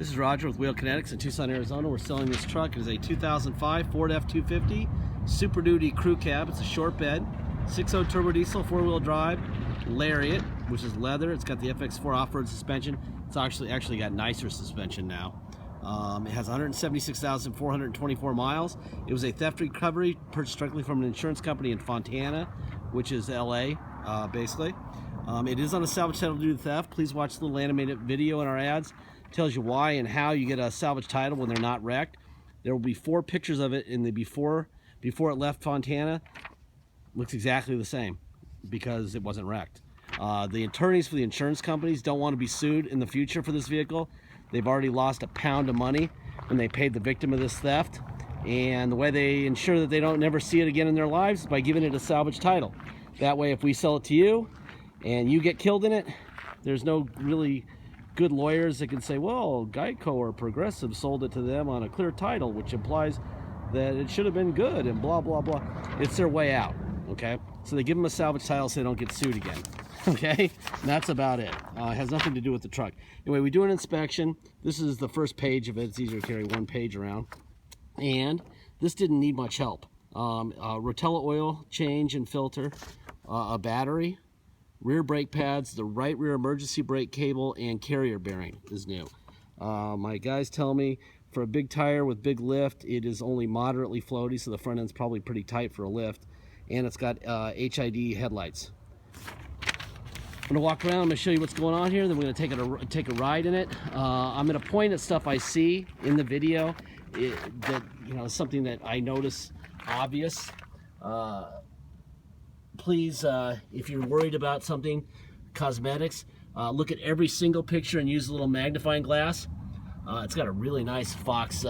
This is Roger with Kinetics in Tucson, Arizona. We're selling this truck. It is a 2005 Ford F250 Super Duty crew cab. It's a short bed, 6.0 turbo diesel, 4-wheel drive, Lariat, which is leather. It's got the FX4 off-road suspension. It's actually got nicer suspension now. It has 176,424 miles. It was a theft recovery purchased directly from an insurance company in Fontana, which is LA, basically. It is on a salvage title due to theft. Please watch the little animated video in our ads. Tells you why and how you get a salvage title when they're not wrecked. There will be 4 pictures of it in the before it left Fontana. Looks exactly the same because it wasn't wrecked. The attorneys for the insurance companies don't want to be sued in the future for this vehicle. They've already lost £1 pound of money when they paid the victim of this theft, and the way they ensure that they don't never see it again in their lives is by giving it a salvage title. That way, if we sell it to you and you get killed in it, there's no really good lawyers that can say, well, Geico or Progressive sold it to them on a clear title, which implies that it should have been good and blah blah blah. It's their way out. Okay, so they give them a salvage title so they don't get sued again. Okay, and that's about it. It has nothing to do with the truck. Anyway, we do an inspection. This is the first page of it. It's easier to carry one page around, and this didn't need much help. Rotella oil change and filter, a battery, rear brake pads, the right rear emergency brake cable, and carrier bearing is new. My guys tell me for a big tire with big lift, it is only moderately floaty, so the front end's probably pretty tight for a lift, and it's got HID headlights. I'm gonna walk around. I'm gonna show you what's going on here. Then we're gonna take a ride in it. I'm gonna point at stuff I see in the video that is something that I notice obvious. Please, if you're worried about something, cosmetics, look at every single picture and use a little magnifying glass. It's got a really nice Fox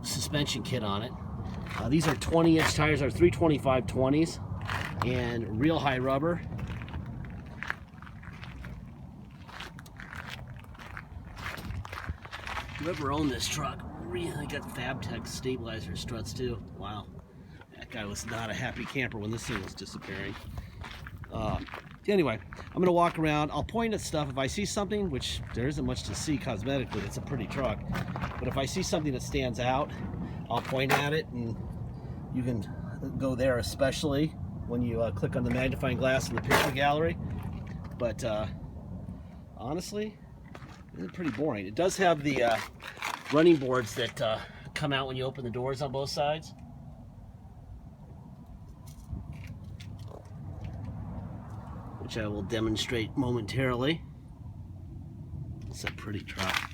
suspension kit on it. These are 20-inch tires, are 325 20s, and real high rubber. Whoever owned this truck really got Fabtech stabilizer struts too. Wow. That guy was not a happy camper when this thing was disappearing. Anyway, I'm going to walk around. I'll point at stuff. If I see something, which there isn't much to see cosmetically, it's a pretty truck. But if I see something that stands out, I'll point at it, and you can go there, especially when you click on the magnifying glass in the picture gallery. But honestly, it's pretty boring. It does have the running boards that come out when you open the doors on both sides. Which I will demonstrate momentarily. It's a pretty truck.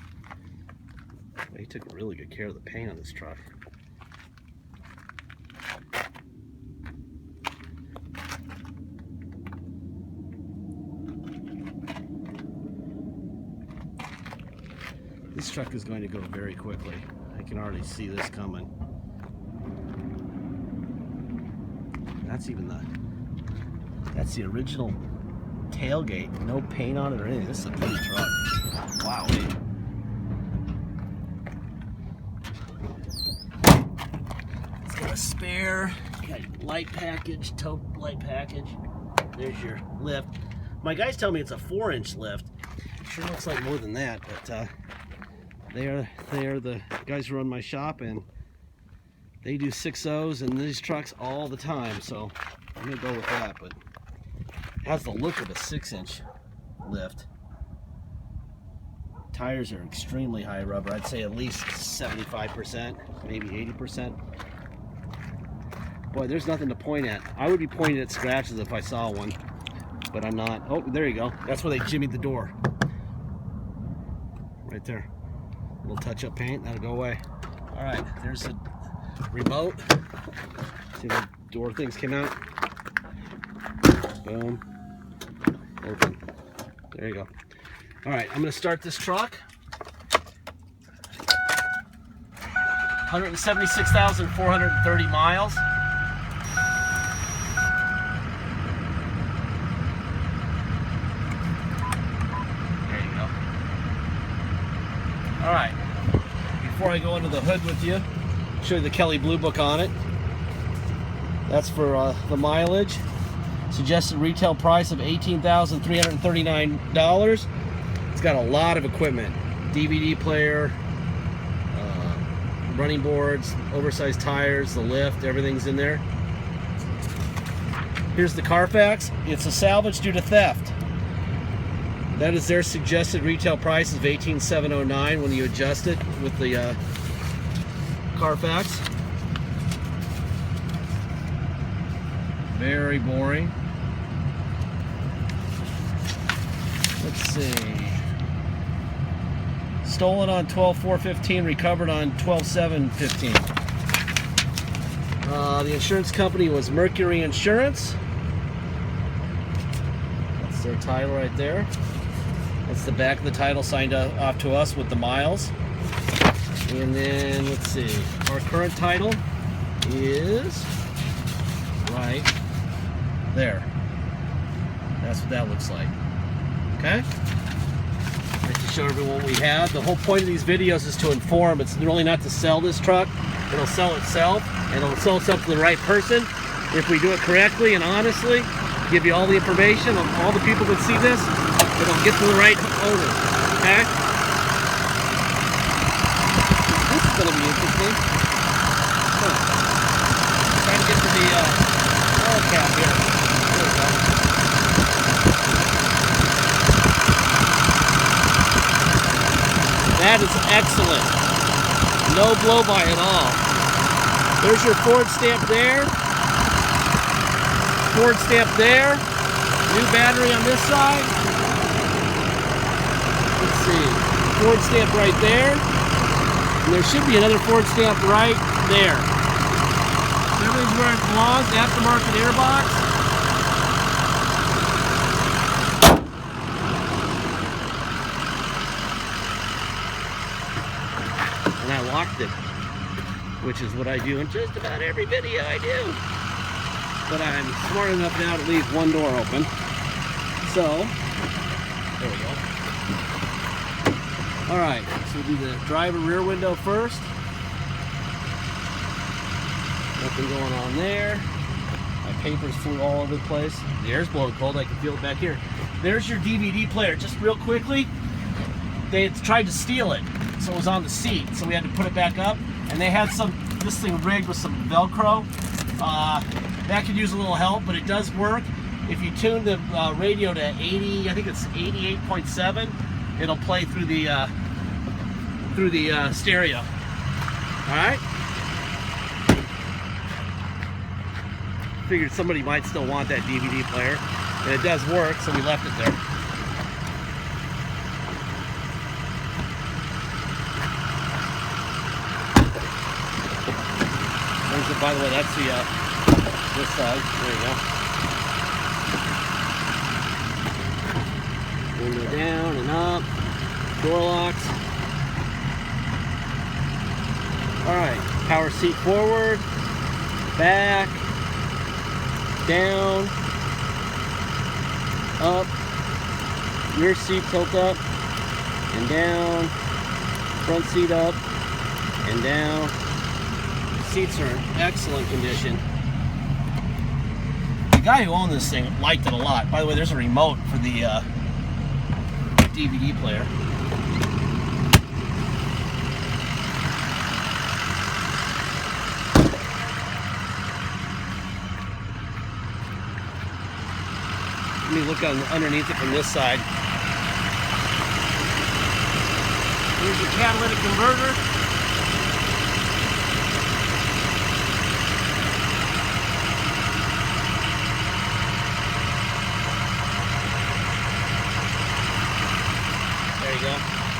They took really good care of the paint on this truck. This truck is going to go very quickly. I can already see this coming. That's the original tailgate, no paint on it or anything. This is a pretty truck. Wow. It's got a spare, got light package, tow light package. There's your lift. My guys tell me it's a 4-inch lift. Sure looks like more than that, but they are the guys who run my shop, and they do 6.0s in these trucks all the time, so I'm gonna go with that. But it has the look of a 6-inch lift. Tires are extremely high rubber. I'd say at least 75%, maybe 80%. Boy, there's nothing to point at. I would be pointing at scratches if I saw one, but I'm not. Oh, there you go. That's where they jimmied the door. Right there. A little touch-up paint, that'll go away. All right, there's a remote. See the door things came out? Boom. Open. There you go. All right, I'm going to start this truck. 176,430 miles. There you go. All right. Before I go into the hood with you, show you the Kelly Blue Book on it. That's for the mileage. Suggested retail price of $18,339. It's got a lot of equipment. DVD player, running boards, oversized tires, the lift, everything's in there. Here's the Carfax. It's a salvage due to theft. That is their suggested retail price of $18,709 when you adjust it with the Carfax. Very boring. Let's see. Stolen on 12/4/15, recovered on 12/7/15. The insurance company was Mercury Insurance. That's their title right there. That's the back of the title signed off to us with the miles. And then, let's see, our current title is right there. That's what that looks like. Okay? Just to show everyone what we have. The whole point of these videos is to inform. It's really not to sell this truck. It'll sell itself, and it'll sell itself to the right person if we do it correctly and honestly. Give you all the information of all the people that see this. It'll get to the right owner. Okay? This is going to be interesting. Trying to get to the oil cap here. There we go. That is excellent. No blow by at all. There's your Ford stamp there. Ford stamp there. New battery on this side. Let's see. Ford stamp right there. And there should be another Ford stamp right there. Everything's where it belongs. Aftermarket airbox. And I locked it, which is what I do in just about every video I do. But I'm smart enough now to leave one door open. So, there we go. Alright, so we'll do the driver rear window first. Nothing going on there. My papers flew all over the place. The air's blowing cold, I can feel it back here. There's your DVD player. Just real quickly, they tried to steal it. So it was on the seat, so we had to put it back up. And they had this thing rigged with some Velcro. That could use a little help, but it does work. If you tune the radio to 80, I think it's 88.7, it'll play through the stereo. All right. Figured somebody might still want that DVD player, and it does work, so we left it there. By the way, that's the this side. There you go. Window down and up. Door locks. All right. Power seat forward, back, down, up. Rear seat tilt up and down. Front seat up and down. Seats are in excellent condition. The guy who owned this thing liked it a lot. By the way, there's a remote for the DVD player. Let me look underneath it from this side. Here's your catalytic converter.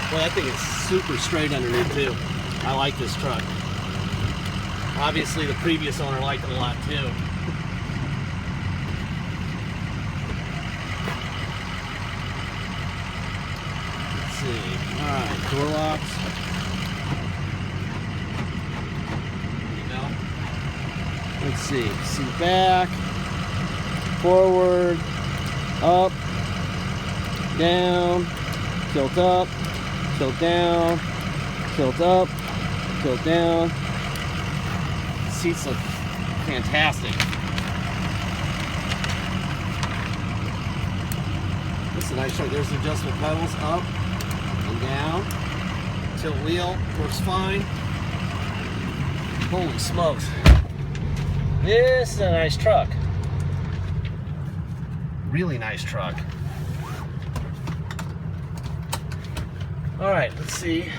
Well, that thing is super straight underneath too. I like this truck. Obviously, the previous owner liked it a lot too. Let's see. All right, door locks. There you go. Let's see. Seat back, forward, up, down, tilt up. Tilt down, tilt up, tilt down. The seats look fantastic. This is a nice truck. There's the adjustable pedals up, Tilt wheel, works fine. Holy smokes. This is a nice truck. Really nice truck. Alright, let's see.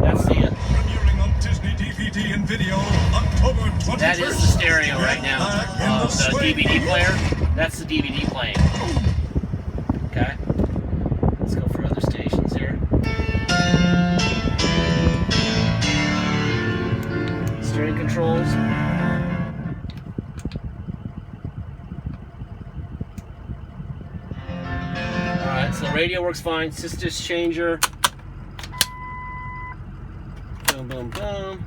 That's the premiering on Disney DVD and video October 21st. that is the stereo right now. The DVD player. That's the DVD playing. Okay. Let's go for other stations here. Steering controls. Alright, so the radio works fine. Sisters changer. Boom, boom, boom.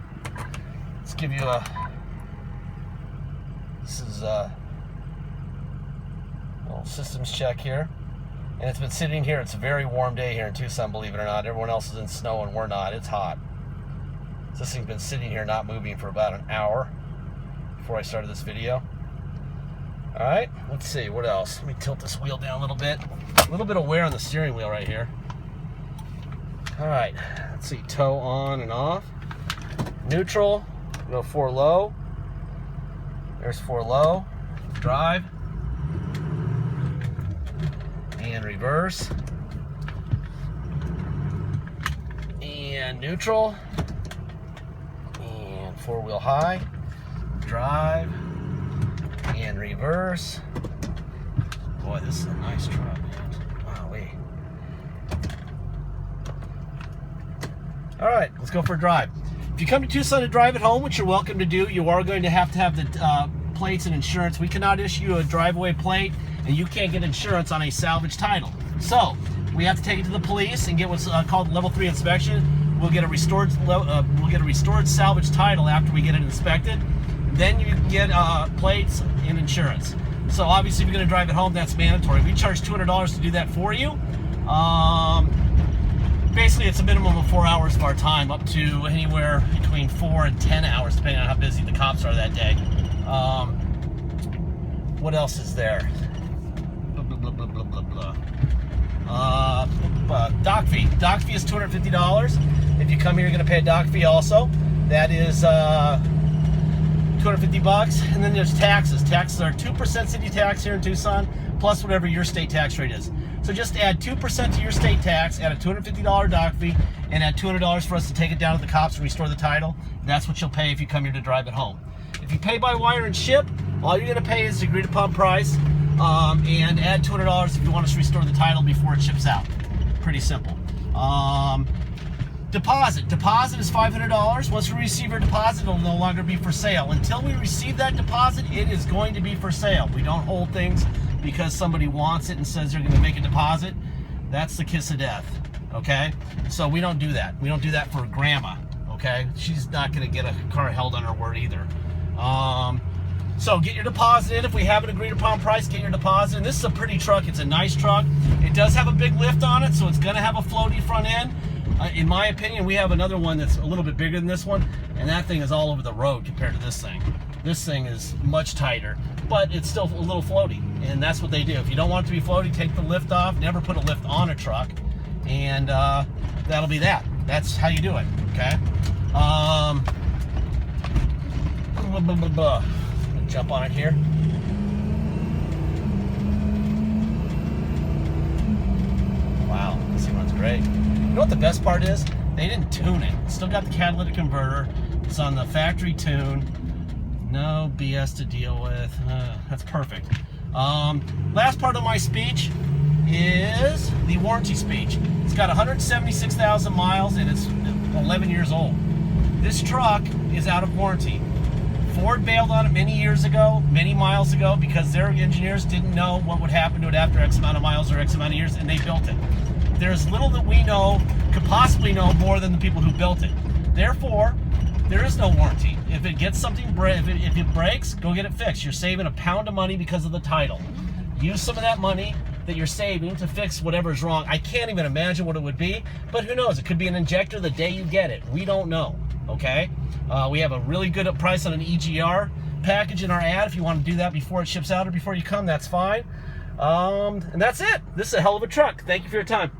Let's give you a. This is a little systems check here. And it's been sitting here. It's a very warm day here in Tucson, believe it or not. Everyone else is in snow and we're not. It's hot. So this thing's been sitting here not moving for about an hour before I started this video. Alright, let's see, what else? Let me tilt this wheel down a little bit. A little bit of wear on the steering wheel right here. Alright, let's see, tow on and off. Neutral, go 4 low. There's 4 low. Drive. And reverse. And neutral. And 4-wheel high. Drive. And reverse. Boy, this is a nice truck, man. Wowee. Alright, let's go for a drive. If you come to Tucson to drive at home, which you're welcome to do, you are going to have the plates and insurance. We cannot issue you a driveway plate, and you can't get insurance on a salvage title. So, we have to take it to the police and get what's called level 3 inspection. We'll get a restored salvage title after we get it inspected. Then you can get plates and insurance. So obviously, if you're going to drive it home, that's mandatory. We charge $200 to do that for you. Basically, it's a minimum of 4 hours of our time, up to anywhere between 4 and 10 hours, depending on how busy the cops are that day. What else is there? Dock fee. Dock fee is $250. If you come here, you're going to pay a dock fee also. That is $250, and then there's taxes. Taxes are 2% city tax here in Tucson, plus whatever your state tax rate is. So just add 2% to your state tax, add a $250 dock fee, and add $200 for us to take it down to the cops and restore the title. That's what you'll pay if you come here to drive it home. If you pay by wire and ship, all you're going to pay is the agreed upon price, and add $200 if you want us to restore the title before it ships out. Pretty simple. Deposit is $500. Once we receive your deposit, it'll no longer be for sale. Until we receive that deposit, it is going to be for sale. We don't hold things because somebody wants it and says they're going to make a deposit. That's the kiss of death, okay? So we don't do that. We don't do that for grandma, okay? She's not going to get a car held on her word either. So get your deposit in. If we have an agreed upon price, get your deposit in. This is a pretty truck. It's a nice truck. It does have a big lift on it, so it's going to have a floaty front end. In my opinion, we have another one that's a little bit bigger than this one, and that thing is all over the road compared to this thing. This thing is much tighter, but it's still a little floaty, and that's what they do. If you don't want it to be floaty, take the lift off. Never put a lift on a truck, and that'll be that. That's how you do it, okay? I'm gonna jump on it here. Wow, this thing runs great. You know what the best part is? They didn't tune it. It's still got the catalytic converter. It's on the factory tune. No BS to deal with. That's perfect. Last part of my speech is the warranty speech. It's got 176,000 miles and it's 11 years old. This truck is out of warranty. Ford bailed on it many years ago, many miles ago, because their engineers didn't know what would happen to it after X amount of miles or X amount of years, and they built it. There's little that we know, could possibly know more than the people who built it. Therefore, there is no warranty. If it gets something, if it breaks, go get it fixed. You're saving a pound of money because of the title. Use some of that money that you're saving to fix whatever's wrong. I can't even imagine what it would be, but who knows? It could be an injector the day you get it. We don't know, okay? We have a really good price on an EGR package in our ad. If you want to do that before it ships out or before you come, that's fine. And that's it. This is a hell of a truck. Thank you for your time.